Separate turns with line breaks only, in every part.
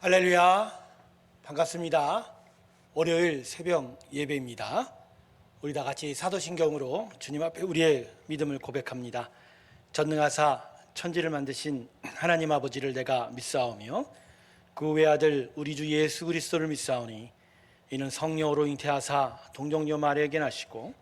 할렐루야, 반갑습니다. 월요일 새벽 예배입니다. 우리 다 같이 사도신경으로 주님 앞에 우리의 믿음을 고백합니다. 전능하사 천지를 만드신 하나님 아버지를 내가 믿사오며 그 외아들 우리 주 예수 그리스도를 믿사오니 이는 성령으로 잉태하사 동정녀 마리아에게 나시고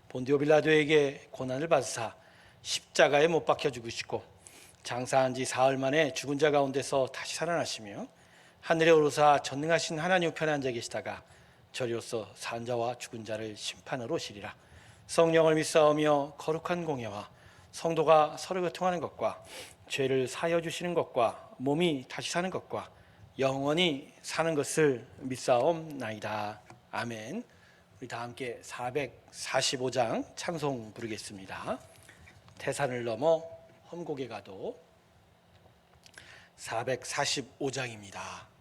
본디오 빌라도에게 고난을 받으사 십자가에 못 박혀 죽으시고 장사한 지 사흘 만에 죽은 자 가운데서 다시 살아나시며 하늘에 오르사 전능하신 하나님 우편에 앉아 계시다가 저리로서 산 자와 죽은 자를 심판하러 오시리라. 성령을 믿사오며 거룩한 공예와 성도가 서로 교통하는 것과 죄를 사하여 주시는 것과 몸이 다시 사는 것과 영원히 사는 것을 믿사옵나이다. 아멘. 우리 다 함께 445장 찬송 부르겠습니다. 태산을 넘어 험곡에 가도 445장입니다.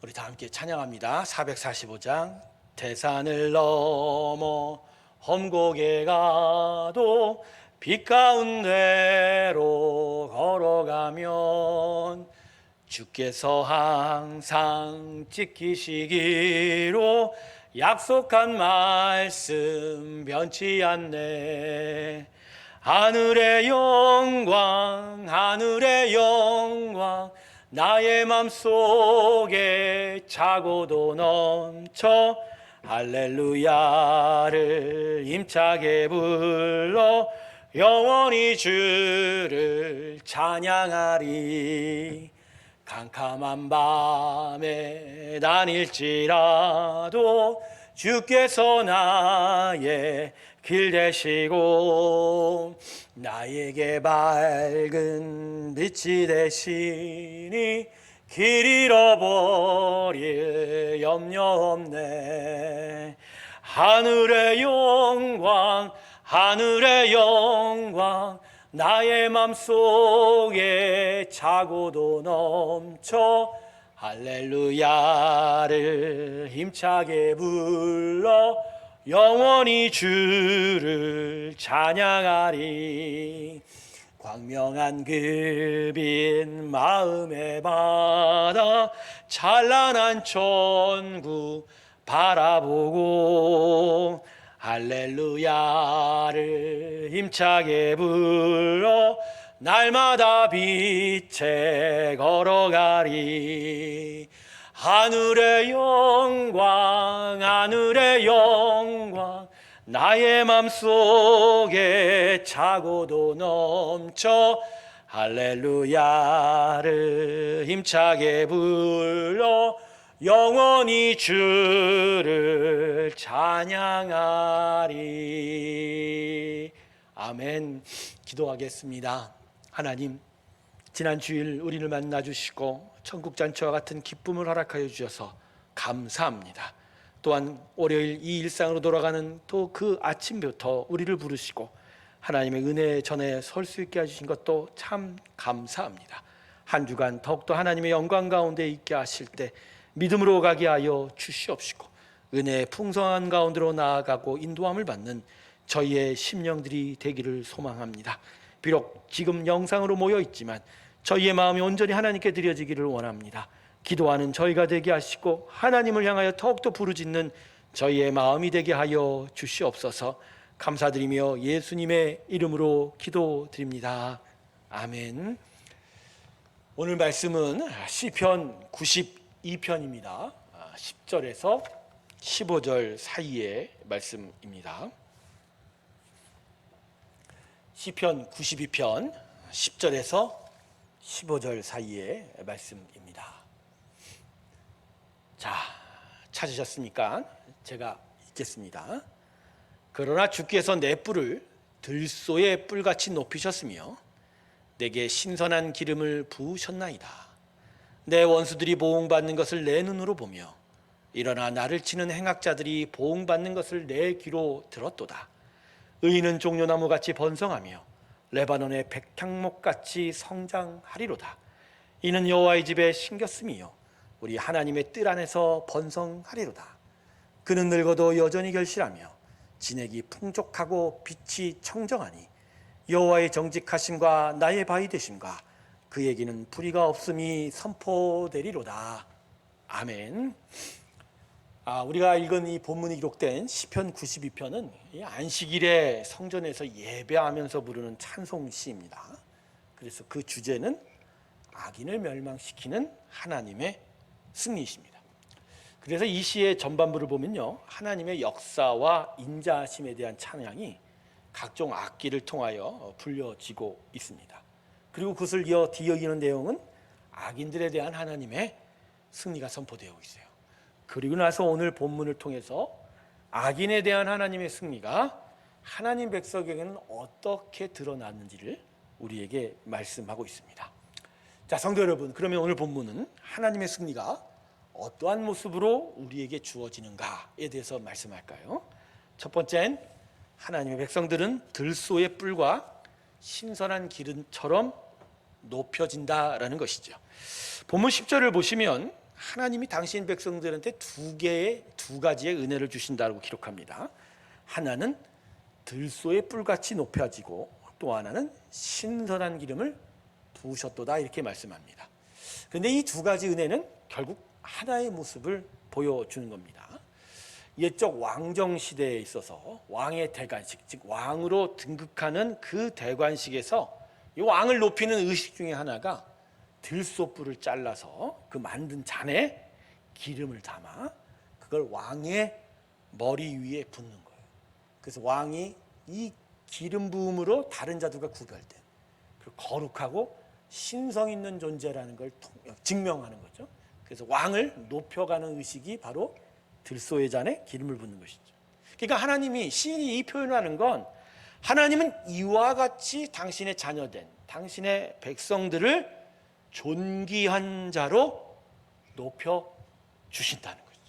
우리 다 함께 찬양합니다. 445장. 태산을 넘어 험곡에 가도 빛 가운데로 걸어가면 주께서 항상 지키시기로 약속한 말씀 변치 않네. 하늘의 영광 하늘의 영광 나의 맘속에 차고도 넘쳐 할렐루야를 힘차게 불러 영원히 주를 찬양하리. 캄캄한 밤에 다닐지라도 주께서 나의 길 되시고 나에게 밝은 빛이 되시니 길 잃어버릴 염려 없네. 하늘의 영광 하늘의 영광 나의 맘속에 차고도 넘쳐 할렐루야를 힘차게 불러 영원히 주를 찬양하리. 광명한 그 빛 마음의 바다 찬란한 천국 바라보고 할렐루야를 힘차게 불러 날마다 빛에 걸어가리. 하늘의 영광 하늘의 영광 나의 맘속에 차고도 넘쳐 할렐루야를 힘차게 불러 영원히 주를 찬양하리. 아멘. 기도하겠습니다. 하나님, 지난 주일 우리를 만나주시고 천국잔치와 같은 기쁨을 허락하여 주셔서 감사합니다. 또한 월요일 이 일상으로 돌아가는 또 그 아침부터 우리를 부르시고 하나님의 은혜 전에 설 수 있게 해주신 것도 참 감사합니다. 한 주간 더욱더 하나님의 영광 가운데 있게 하실 때 믿음으로 가게 하여 주시옵시고 은혜의 풍성한 가운데로 나아가고 인도함을 받는 저희의 심령들이 되기를 소망합니다. 비록 지금 영상으로 모여 있지만 저희의 마음이 온전히 하나님께 드려지기를 원합니다. 기도하는 저희가 되게 하시고 하나님을 향하여 더욱더 부르짖는 저희의 마음이 되게 하여 주시옵소서. 감사드리며 예수님의 이름으로 기도드립니다. 아멘. 오늘 말씀은 시편 92편입니다. 10절에서 15절 사이의 말씀입니다. 시편 92편 10절에서 15절 사이의 말씀입니다. 자, 찾으셨습니까? 제가 읽겠습니다. 그러나 주께서 내 뿔을 들소의 뿔같이 높이셨으며 내게 신선한 기름을 부으셨나이다. 내 원수들이 보응받는 것을 내 눈으로 보며 일어나 나를 치는 행악자들이 보응받는 것을 내 귀로 들었도다. 의인은 종려나무같이 번성하며 레바논의 백향목같이 성장하리로다. 이는 여호와의 집에 심겼음이요 우리 하나님의 뜰 안에서 번성하리로다. 그는 늙어도 여전히 결실하며 진액이 풍족하고 빛이 청정하니 여호와의 정직하심과 나의 바위 되심과 그에게는 불의가 없음이 선포되리로다. 아멘. 우리가 읽은 이 본문이 기록된 시편 92편은 안식일에 성전에서 예배하면서 부르는 찬송시입니다. 그래서 그 주제는 악인을 멸망시키는 하나님의 승리이십니다. 그래서 이 시의 전반부를 보면요, 하나님의 역사와 인자하심에 대한 찬양이 각종 악기를 통하여 불려지고 있습니다. 그리고 그것을 뒤이는 내용은 악인들에 대한 하나님의 승리가 선포되어 있어요. 그리고 나서 오늘 본문을 통해서 악인에 대한 하나님의 승리가 하나님 백성에게는 어떻게 드러났는지를 우리에게 말씀하고 있습니다. 자, 성도 여러분, 그러면 오늘 본문은 하나님의 승리가 어떠한 모습으로 우리에게 주어지는가에 대해서 말씀할까요? 첫 번째는 하나님의 백성들은 들소의 뿔과 신선한 기름처럼 높여진다라는 것이죠. 본문 10절을 보시면 하나님이 당신 백성들한테 두 가지의 은혜를 주신다고 기록합니다. 하나는 들소의 뿔같이 높여지고 또 하나는 신선한 기름을 부으셨도다, 이렇게 말씀합니다. 그런데 이 두 가지 은혜는 결국 하나의 모습을 보여주는 겁니다. 옛적 왕정 시대에 있어서 왕의 대관식, 즉 왕으로 등극하는 그 대관식에서 이 왕을 높이는 의식 중에 하나가 들소뿔을 잘라서 그 만든 잔에 기름을 담아 그걸 왕의 머리 위에 붓는 거예요. 그래서 왕이 이 기름 부음으로 다른 자들과 구별된, 그리고 거룩하고 신성 있는 존재라는 걸 증명하는 거죠. 그래서 왕을 높여가는 의식이 바로 들소의 잔에 기름을 붓는 것이죠. 그러니까 하나님이, 시인이 이 표현을 하는 건 하나님은 이와 같이 당신의 자녀된 당신의 백성들을 존귀한 자로 높여 주신다는 거죠.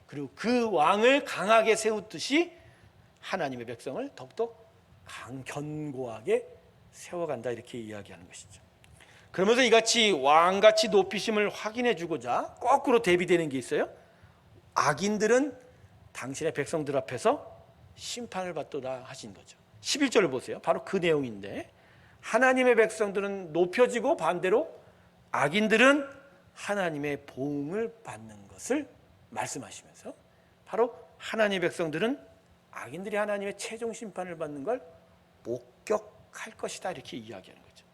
그리고 그 왕을 강하게 세우듯이 하나님의 백성을 더욱더 견고하게 세워간다, 이렇게 이야기하는 것이죠. 그러면서 이같이 왕같이 높이심을 확인해 주고자 거꾸로 대비되는 게 있어요. 악인들은 당신의 백성들 앞에서 심판을 받도다 하신 거죠. 11절을 보세요. 바로 그 내용인데, 하나님의 백성들은 높여지고 반대로 악인들은 하나님의 보응을 받는 것을 말씀하시면서 바로 하나님의 백성들은 악인들이 하나님의 최종 심판을 받는 걸 목격할 것이다, 이렇게 이야기하는 거죠.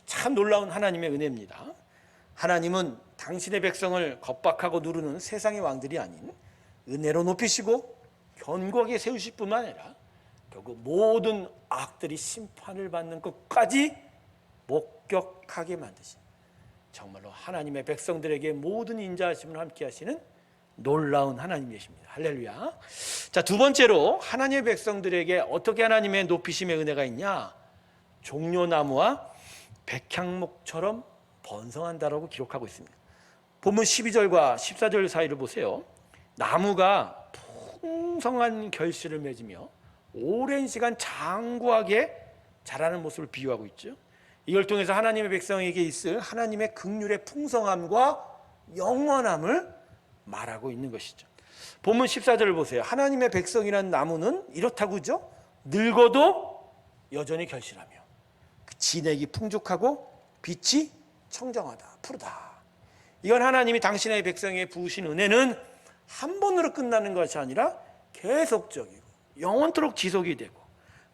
참 놀라운 하나님의 은혜입니다. 하나님은 당신의 백성을 겁박하고 누르는 세상의 왕들이 아닌 은혜로 높이시고 견고하게 세우실 뿐만 아니라 결국 모든 악들이 심판을 받는 것까지 목격하게 만드신, 정말로 하나님의 백성들에게 모든 인자하심을 함께 하시는 놀라운 하나님이십니다. 할렐루야. 자, 두 번째로 하나님의 백성들에게 어떻게 하나님의 높이심의 은혜가 있냐? 종려나무와 백향목처럼 번성한다라고 기록하고 있습니다. 본문 12절과 14절 사이를 보세요. 나무가 풍성한 결실을 맺으며 오랜 시간 장구하게 자라는 모습을 비유하고 있죠. 이걸 통해서 하나님의 백성에게 있을 하나님의 긍휼의 풍성함과 영원함을 말하고 있는 것이죠. 본문 14절을 보세요. 하나님의 백성이라는 나무는 이렇다고죠. 늙어도 여전히 결실하며 그 진액이 풍족하고 빛이 청정하다, 푸르다. 이건 하나님이 당신의 백성에게 부으신 은혜는 한 번으로 끝나는 것이 아니라 계속적이고 영원토록 지속이 되고,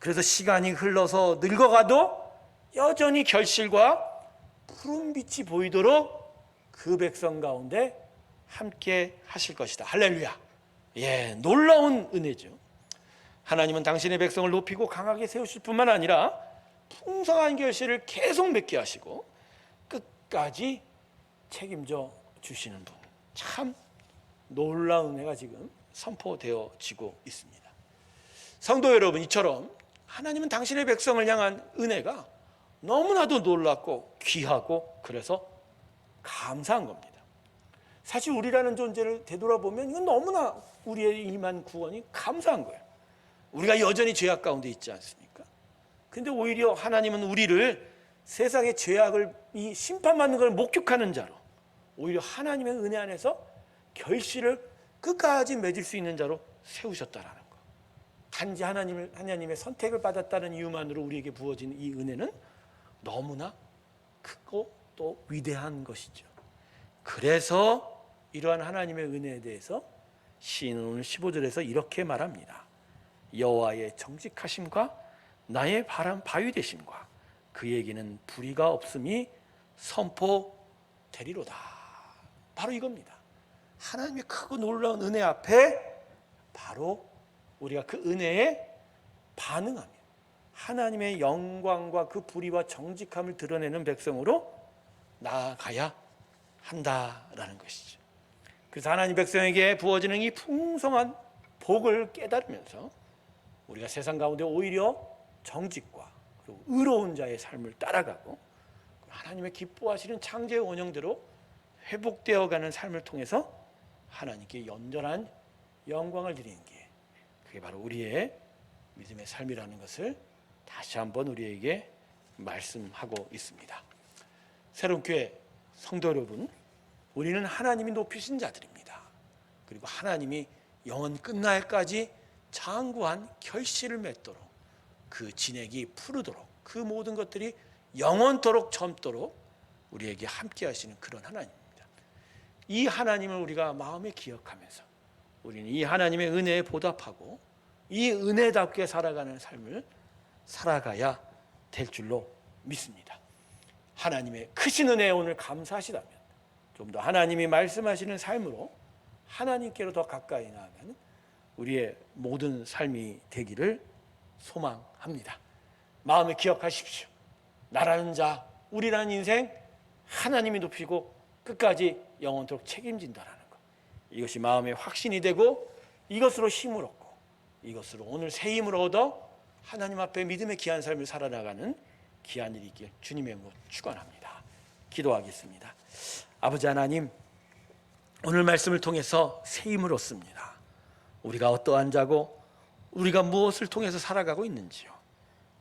그래서 시간이 흘러서 늙어가도 여전히 결실과 푸른 빛이 보이도록 그 백성 가운데 함께 하실 것이다. 할렐루야. 놀라운 은혜죠. 하나님은 당신의 백성을 높이고 강하게 세우실 뿐만 아니라 풍성한 결실을 계속 맺게 하시고 끝까지 책임져 주시는 분, 참 놀라운 은혜가 지금 선포되어지고 있습니다. 성도 여러분, 이처럼 하나님은 당신의 백성을 향한 은혜가 너무나도 놀랍고 귀하고 그래서 감사한 겁니다. 사실 우리라는 존재를 되돌아보면 이건 너무나 우리의 임한 구원이 감사한 거예요. 우리가 여전히 죄악 가운데 있지 않습니까? 근데 오히려 하나님은 우리를 세상의 죄악을, 이 심판받는 걸 목격하는 자로, 오히려 하나님의 은혜 안에서 결실을 끝까지 맺을 수 있는 자로 세우셨다라는 거. 단지 하나님의 선택을 받았다는 이유만으로 우리에게 부어진 이 은혜는 너무나 크고 또 위대한 것이죠. 그래서 이러한 하나님의 은혜에 대해서 시인은 오늘 15절에서 이렇게 말합니다. 여호와의 정직하심과 나의 바위 되심과 그에게는 불의가 없음이 선포되리로다. 바로 이겁니다. 하나님의 크고 놀라운 은혜 앞에 바로 우리가 그 은혜에 반응하며 하나님의 영광과 그 불의와 정직함을 드러내는 백성으로 나아가야 한다라는 것이죠. 그래서 하나님 백성에게 부어지는 이 풍성한 복을 깨달으면서 우리가 세상 가운데 오히려 정직과 그리고 의로운 자의 삶을 따라가고 하나님의 기뻐하시는 창조의 원형대로 회복되어가는 삶을 통해서 하나님께 연전한 영광을 드리는 게 그게 바로 우리의 믿음의 삶이라는 것을 다시 한번 우리에게 말씀하고 있습니다. 새로운 교회 성도 여러분, 우리는 하나님이 높이신 자들입니다. 그리고 하나님이 영원 끝날까지 장구한 결실을 맺도록 그 진액이 푸르도록 그 모든 것들이 영원토록 젊도록 우리에게 함께 하시는 그런 하나님입니다. 이 하나님을 우리가 마음에 기억하면서 우리는 이 하나님의 은혜에 보답하고 이 은혜답게 살아가는 삶을 살아가야 될 줄로 믿습니다. 하나님의 크신 은혜에 오늘 감사하시다면 좀 더 하나님이 말씀하시는 삶으로 하나님께로 더 가까이 나아가는 우리의 모든 삶이 되기를 소망합니다. 마음에 기억하십시오. 나라는 자, 우리라는 인생 하나님이 높이고 끝까지 영원토록 책임진다라는 것. 이것이 마음의 확신이 되고 이것으로 힘을 얻고 이것으로 오늘 새 힘을 얻어 하나님 앞에 믿음의 귀한 삶을 살아나가는 귀한 일이 있길 주님의 이름으로 축원합니다. 기도하겠습니다. 아버지 하나님, 오늘 말씀을 통해서 새 힘을 얻습니다. 우리가 어떠한 자고 우리가 무엇을 통해서 살아가고 있는지요.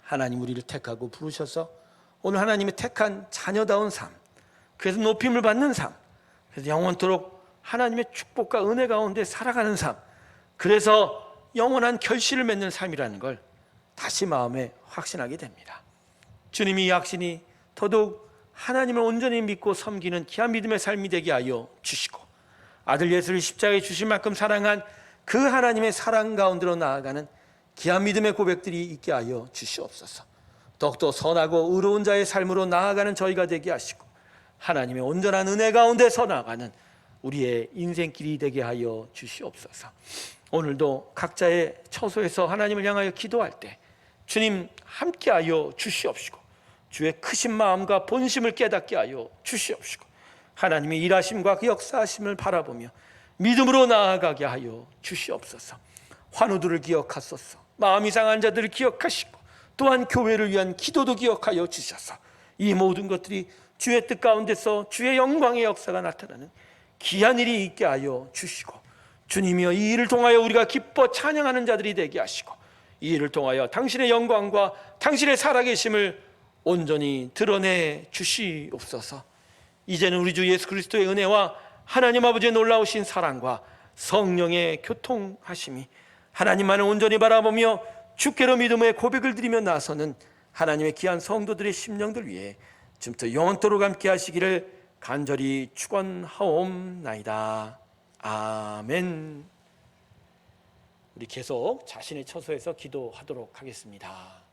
하나님 우리를 택하고 부르셔서 오늘 하나님의 택한 자녀다운 삶, 그래서 높임을 받는 삶, 그래서 영원토록 하나님의 축복과 은혜 가운데 살아가는 삶, 그래서 영원한 결실을 맺는 삶이라는 걸 다시 마음에 확신하게 됩니다. 주님이 이 확신이 더더욱 하나님을 온전히 믿고 섬기는 귀한 믿음의 삶이 되게 하여 주시고 아들 예수를 십자가에 주신 만큼 사랑한 그 하나님의 사랑 가운데로 나아가는 귀한 믿음의 고백들이 있게 하여 주시옵소서. 더욱더 선하고 의로운 자의 삶으로 나아가는 저희가 되게 하시고 하나님의 온전한 은혜 가운데서 나아가는 우리의 인생길이 되게 하여 주시옵소서. 오늘도 각자의 처소에서 하나님을 향하여 기도할 때 주님 함께하여 주시옵시고 주의 크신 마음과 본심을 깨닫게 하여 주시옵시고 하나님의 일하심과 그 역사하심을 바라보며 믿음으로 나아가게 하여 주시옵소서. 환우들을 기억하소서. 마음이 상한 자들을 기억하시고 또한 교회를 위한 기도도 기억하여 주셔서 이 모든 것들이 주의 뜻 가운데서 주의 영광의 역사가 나타나는 귀한 일이 있게 하여 주시고 주님이여 이 일을 통하여 우리가 기뻐 찬양하는 자들이 되게 하시고 이 일을 통하여 당신의 영광과 당신의 살아계심을 온전히 드러내 주시옵소서. 이제는 우리 주 예수 그리스도의 은혜와 하나님 아버지의 놀라우신 사랑과 성령의 교통하심이 하나님만을 온전히 바라보며 주께로 믿음의 고백을 드리며 나서는 하나님의 귀한 성도들의 심령들 위해 지금부터 영원토록 함께 하시기를 간절히 축원하옵나이다. 아멘. 우리 계속 자신의 처소에서 기도하도록 하겠습니다.